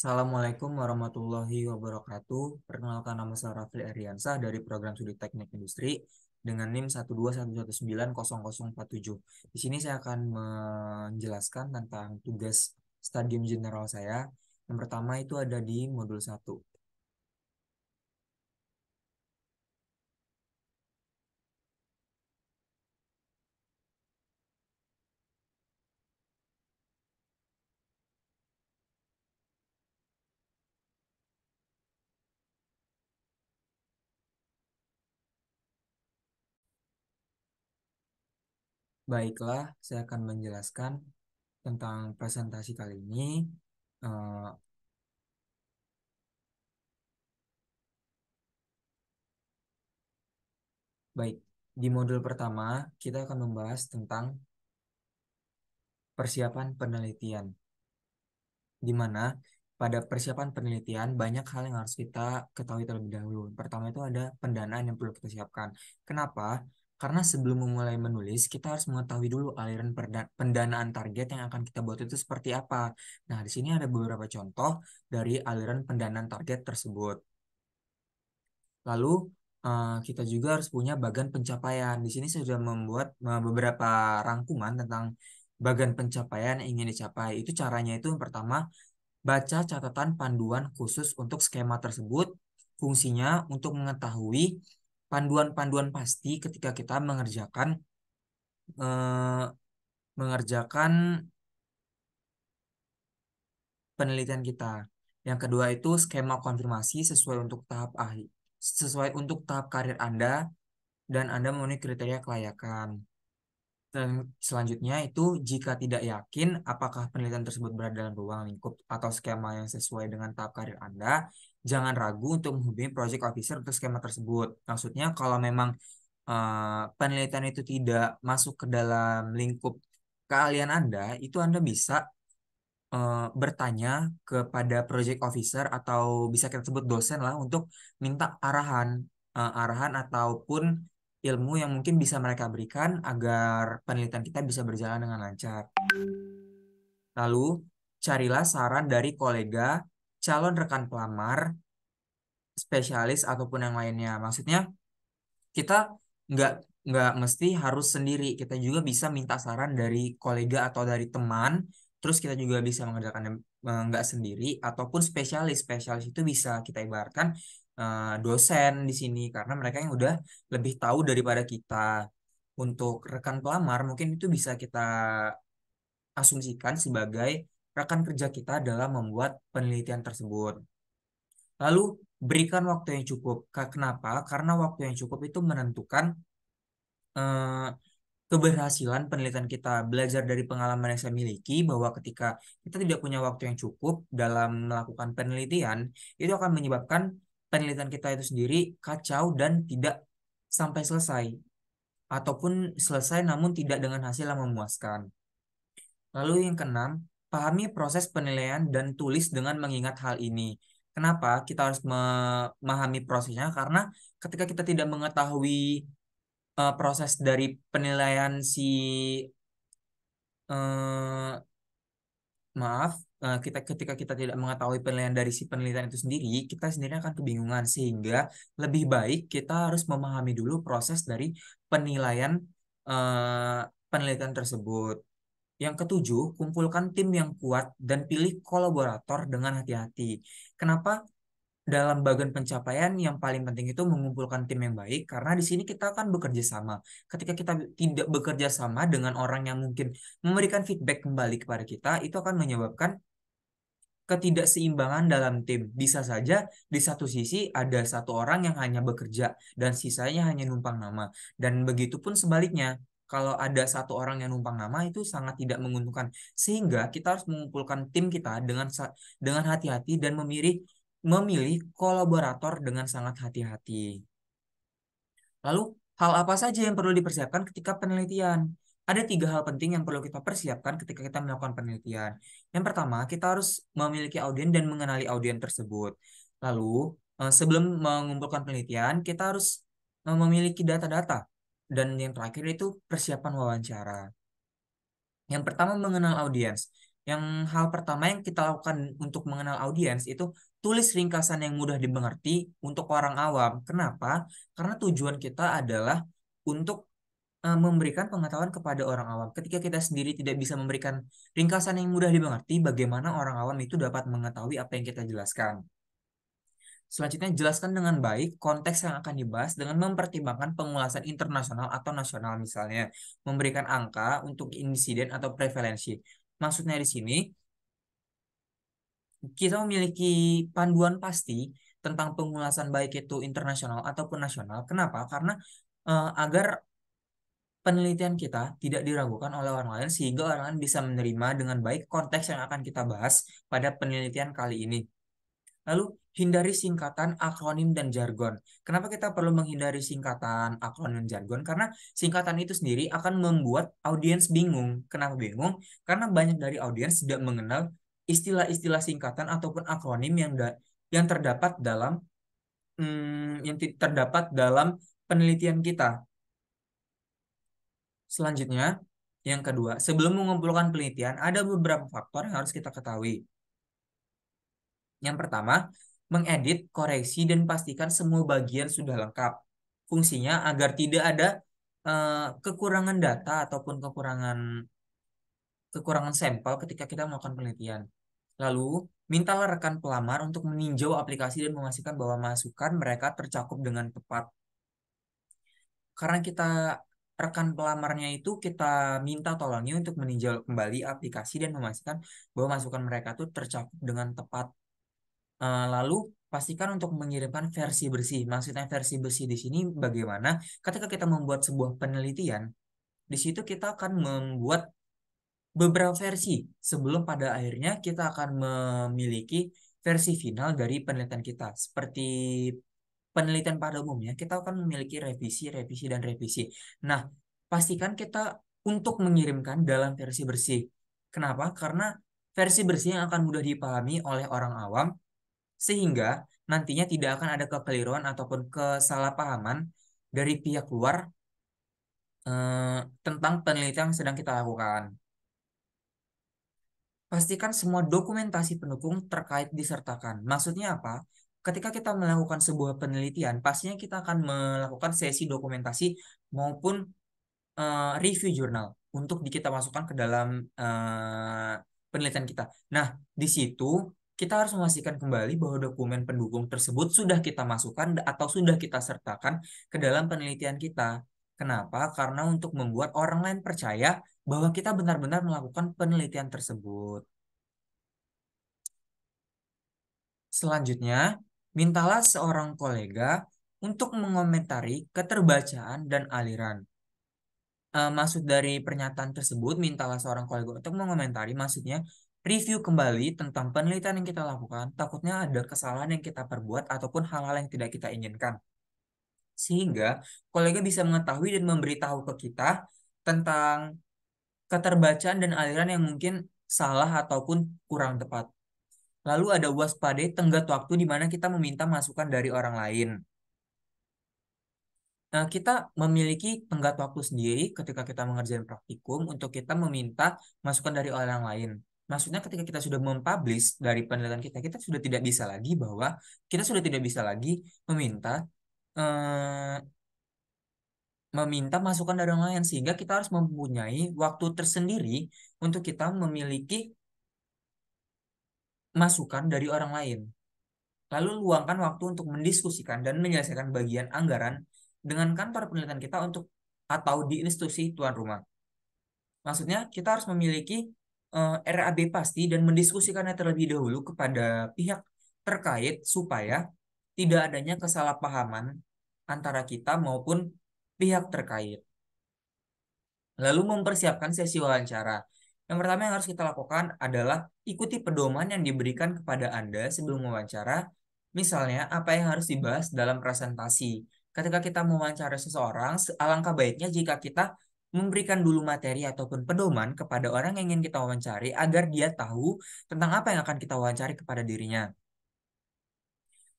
Assalamualaikum warahmatullahi wabarakatuh. Perkenalkan, nama saya Rafli Ariansah dari program Studi Teknik Industri dengan NIM 121190047. Di sini saya akan menjelaskan tentang tugas stadium general saya. Yang pertama itu ada di modul 1. Baiklah, saya akan menjelaskan tentang presentasi kali ini. Eh, Baik, di modul pertama kita akan membahas tentang persiapan penelitian, di mana pada persiapan penelitian banyak hal yang harus kita ketahui terlebih dahulu. Pertama itu ada pendanaan yang perlu kita siapkan. Kenapa? Karena sebelum memulai menulis, kita harus mengetahui dulu aliran pendanaan target yang akan kita buat itu seperti apa. Nah, di sini ada beberapa contoh dari aliran pendanaan target tersebut. Lalu kita juga harus punya bagan pencapaian. Di sini saya sudah membuat beberapa rangkuman tentang bagan pencapaian yang ingin dicapai. Itu caranya itu yang pertama, baca catatan panduan khusus untuk skema tersebut. Fungsinya untuk mengetahui panduan-panduan pasti ketika kita eh, mengerjakan penelitian kita. Yang kedua itu skema konfirmasi sesuai untuk tahap karir Anda dan Anda memenuhi kriteria kelayakan. Dan selanjutnya itu jika tidak yakin apakah penelitian tersebut berada dalam ruang lingkup atau skema yang sesuai dengan tahap karir Anda, jangan ragu untuk menghubungi project officer untuk skema tersebut. Maksudnya kalau memang penelitian itu tidak masuk ke dalam lingkup keahlian Anda, itu Anda bisa bertanya kepada project officer atau bisa kita sebut dosen lah untuk minta arahan ataupun ilmu yang mungkin bisa mereka berikan agar penelitian kita bisa berjalan dengan lancar. Lalu carilah saran dari kolega, calon rekan pelamar, spesialis ataupun yang lainnya. Maksudnya kita nggak nggak mesti harus sendiri, kita juga bisa minta saran dari kolega atau dari teman, terus kita juga bisa mengerjakan nggak sendiri, ataupun spesialis spesialis itu bisa kita ibaratkan dosen di sini karena mereka yang udah lebih tahu daripada kita. Untuk rekan pelamar mungkin itu bisa kita asumsikan sebagai rekan kerja kita dalam membuat penelitian tersebut. Lalu berikan waktu yang cukup. Kenapa? Karena waktu yang cukup itu menentukan eh, keberhasilan penelitian kita. Belajar dari pengalaman yang saya miliki bahwa ketika kita tidak punya waktu yang cukup dalam melakukan penelitian, itu akan menyebabkan penelitian kita itu sendiri kacau dan tidak sampai selesai, ataupun selesai namun tidak dengan hasil yang memuaskan. Lalu yang keenam, pahami proses penilaian dan tulis dengan mengingat hal ini. Kenapa kita harus memahami prosesnya? Karena ketika kita tidak mengetahui proses dari penilaian eh, maaf, kita ketika kita tidak mengetahui penilaian dari si penelitian itu sendiri, kita sendiri akan kebingungan sehingga lebih baik kita harus memahami dulu proses dari penilaian eh, penelitian tersebut. Yang ketujuh, kumpulkan tim yang kuat dan pilih kolaborator dengan hati-hati. Kenapa? Dalam bagian pencapaian yang paling penting itu mengumpulkan tim yang baik karena di sini kita akan bekerja sama. Ketika kita tidak bekerja sama dengan orang yang mungkin memberikan feedback kembali kepada kita, itu akan menyebabkan ketidakseimbangan dalam tim. Bisa saja di satu sisi ada satu orang yang hanya bekerja dan sisanya hanya numpang nama. Dan begitu pun sebaliknya. Kalau ada satu orang yang numpang nama itu sangat tidak menguntungkan. Sehingga kita harus mengumpulkan tim kita dengan hati-hati dan memilih kolaborator dengan sangat hati-hati. Lalu, hal apa saja yang perlu dipersiapkan ketika penelitian? Ada tiga hal penting yang perlu kita persiapkan ketika kita melakukan penelitian. Yang pertama, kita harus memiliki audien dan mengenali audien tersebut. Lalu, sebelum mengumpulkan penelitian, kita harus memiliki data-data. Dan yang terakhir itu persiapan wawancara. Yang pertama, mengenal audiens. Yang hal pertama yang kita lakukan untuk mengenal audiens itu tulis ringkasan yang mudah dimengerti untuk orang awam. Kenapa? Karena tujuan kita adalah untuk memberikan pengetahuan kepada orang awam. Ketika kita sendiri tidak bisa memberikan ringkasan yang mudah dimengerti, bagaimana orang awam itu dapat mengetahui apa yang kita jelaskan. Selanjutnya, jelaskan dengan baik konteks yang akan dibahas dengan mempertimbangkan pengulasan internasional atau nasional, misalnya memberikan angka untuk insiden atau prevalensi. Maksudnya di sini, kita memiliki panduan pasti tentang pengulasan baik itu internasional ataupun nasional. Kenapa? Karena agar penelitian kita tidak diragukan oleh orang lain sehingga orang lain bisa menerima dengan baik konteks yang akan kita bahas pada penelitian kali ini. Lalu, hindari singkatan, akronim, dan jargon. Kenapa kita perlu menghindari singkatan, akronim, dan jargon? Karena singkatan itu sendiri akan membuat audiens bingung. Kenapa bingung? Karena banyak dari audiens tidak mengenal istilah-istilah singkatan ataupun akronim yang terdapat dalam terdapat dalam penelitian kita. Selanjutnya, yang kedua, sebelum mengumpulkan penelitian, ada beberapa faktor yang harus kita ketahui. Yang pertama, mengedit, koreksi, dan pastikan semua bagian sudah lengkap. Fungsinya agar tidak ada kekurangan data ataupun kekurangan kekurangan sampel ketika kita melakukan penelitian. Lalu, mintalah rekan pelamar untuk meninjau aplikasi dan memastikan bahwa masukan mereka tercakup dengan tepat. Karena kita rekan pelamarnya itu kita minta tolongnya untuk meninjau kembali aplikasi dan memastikan bahwa masukan mereka itu tercakup dengan tepat. Lalu pastikan untuk mengirimkan versi bersih. Maksudnya versi bersih di sini bagaimana? Ketika kita membuat sebuah penelitian, di situ kita akan membuat beberapa versi sebelum pada akhirnya kita akan memiliki versi final dari penelitian kita. Seperti penelitian pada umumnya, kita akan memiliki revisi, revisi, dan revisi. Nah, pastikan kita untuk mengirimkan dalam versi bersih. Kenapa? Karena versi bersih yang akan mudah dipahami oleh orang awam sehingga nantinya tidak akan ada kekeliruan ataupun kesalahpahaman dari pihak luar tentang penelitian yang sedang kita lakukan. Pastikan semua dokumentasi pendukung terkait disertakan. Maksudnya apa? Ketika kita melakukan sebuah penelitian, pastinya kita akan melakukan sesi dokumentasi maupun review jurnal untuk kita masukkan ke dalam penelitian kita. Nah, di situ kita harus memastikan kembali bahwa dokumen pendukung tersebut sudah kita masukkan atau sudah kita sertakan ke dalam penelitian kita. Kenapa? Karena untuk membuat orang lain percaya bahwa kita benar-benar melakukan penelitian tersebut. Selanjutnya, mintalah seorang kolega untuk mengomentari keterbacaan dan aliran. Maksud dari pernyataan tersebut, mintalah seorang kolega untuk mengomentari, maksudnya review kembali tentang penelitian yang kita lakukan, takutnya ada kesalahan yang kita perbuat ataupun hal-hal yang tidak kita inginkan. Sehingga kolega bisa mengetahui dan memberitahu ke kita tentang keterbacaan dan aliran yang mungkin salah ataupun kurang tepat. Lalu ada waspadai tenggat waktu di mana kita meminta masukan dari orang lain. Nah, kita memiliki tenggat waktu sendiri ketika kita mengerjakan praktikum untuk kita meminta masukan dari orang lain. Maksudnya ketika kita sudah mempublish dari penelitian kita, kita sudah tidak bisa lagi bahwa kita sudah tidak bisa lagi meminta eh, meminta masukan dari orang lain sehingga kita harus mempunyai waktu tersendiri untuk kita memiliki masukan dari orang lain. Lalu luangkan waktu untuk mendiskusikan dan menyelesaikan bagian anggaran dengan kantor penelitian kita untuk atau di institusi tuan rumah. Maksudnya kita harus memiliki RAB pasti dan mendiskusikannya terlebih dahulu kepada pihak terkait supaya tidak adanya kesalahpahaman antara kita maupun pihak terkait. Lalu mempersiapkan sesi wawancara. Yang pertama yang harus kita lakukan adalah ikuti pedoman yang diberikan kepada Anda sebelum wawancara. Misalnya, apa yang harus dibahas dalam presentasi. Ketika kita mewawancara seseorang, alangkah baiknya jika kita memberikan dulu materi ataupun pedoman kepada orang yang ingin kita wawancari agar dia tahu tentang apa yang akan kita wawancari kepada dirinya.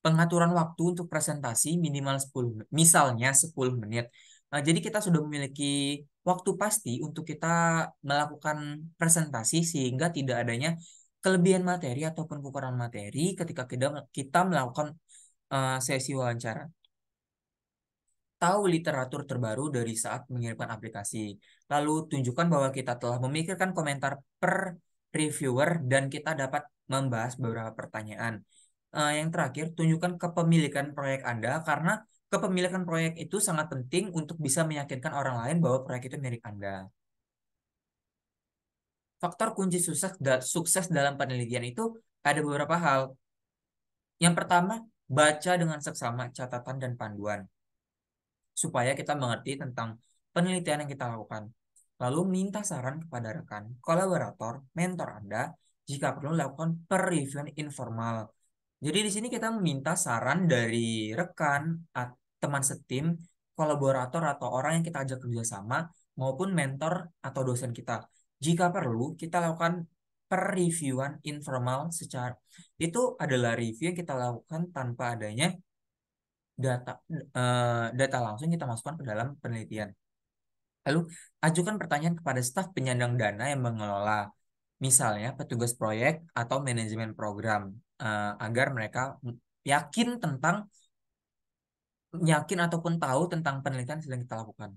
Pengaturan waktu untuk presentasi minimal 10 menit. Misalnya 10 menit. Jadi kita sudah memiliki waktu pasti untuk kita melakukan presentasi sehingga tidak adanya kelebihan materi ataupun kekurangan materi ketika kita melakukan sesi wawancara. Tahu literatur terbaru dari saat mengirimkan aplikasi. Lalu tunjukkan bahwa kita telah memikirkan komentar per reviewer dan kita dapat membahas beberapa pertanyaan. Yang terakhir, tunjukkan kepemilikan proyek Anda karena kepemilikan proyek itu sangat penting untuk bisa meyakinkan orang lain bahwa proyek itu milik Anda. Faktor kunci sukses dalam penelitian itu ada beberapa hal. Yang pertama, baca dengan seksama catatan dan panduan supaya kita mengerti tentang penelitian yang kita lakukan. Lalu minta saran kepada rekan, kolaborator, mentor Anda jika perlu lakukan per-review informal. Jadi di sini kita meminta saran dari rekan, teman setim, kolaborator atau orang yang kita ajak kerjasama maupun mentor atau dosen kita. Jika perlu, kita lakukan per-reviewan informal secara itu adalah review yang kita lakukan tanpa adanya data data langsung kita masukkan ke dalam penelitian. Lalu ajukan pertanyaan kepada staf penyandang dana yang mengelola, misalnya petugas proyek atau manajemen program, agar mereka yakin tentang yakin ataupun tahu tentang penelitian yang sedang kita lakukan.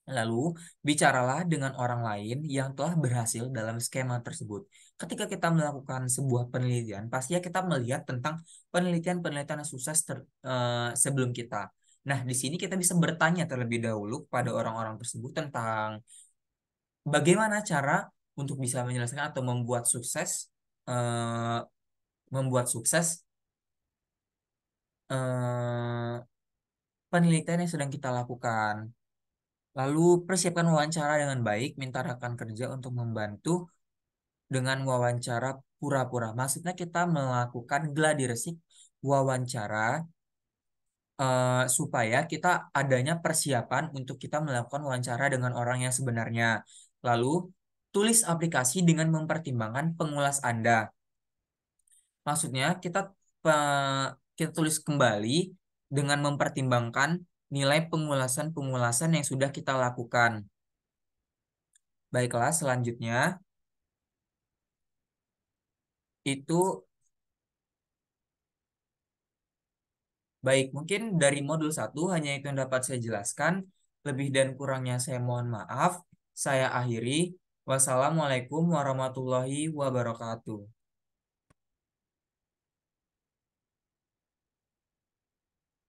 Lalu, bicaralah dengan orang lain yang telah berhasil dalam skema tersebut. Ketika kita melakukan sebuah penelitian, pastinya kita melihat tentang penelitian-penelitian yang sukses sebelum kita. Nah, di sini kita bisa bertanya terlebih dahulu pada orang-orang tersebut tentang bagaimana cara untuk bisa menyelesaikan atau eh, membuat sukses eh, penelitian yang sedang kita lakukan. Lalu persiapkan wawancara dengan baik, minta rekan kerja untuk membantu dengan wawancara pura-pura. Maksudnya kita melakukan gladi resik wawancara supaya kita adanya persiapan untuk kita melakukan wawancara dengan orang yang sebenarnya. Lalu tulis aplikasi dengan mempertimbangkan pengulas Anda. Maksudnya kita tulis kembali dengan mempertimbangkan nilai pengulasan-pengulasan yang sudah kita lakukan. Baiklah, selanjutnya itu baik, mungkin dari modul satu hanya itu yang dapat saya jelaskan. Lebih dan kurangnya saya mohon maaf. Saya akhiri. Wassalamualaikum warahmatullahi wabarakatuh.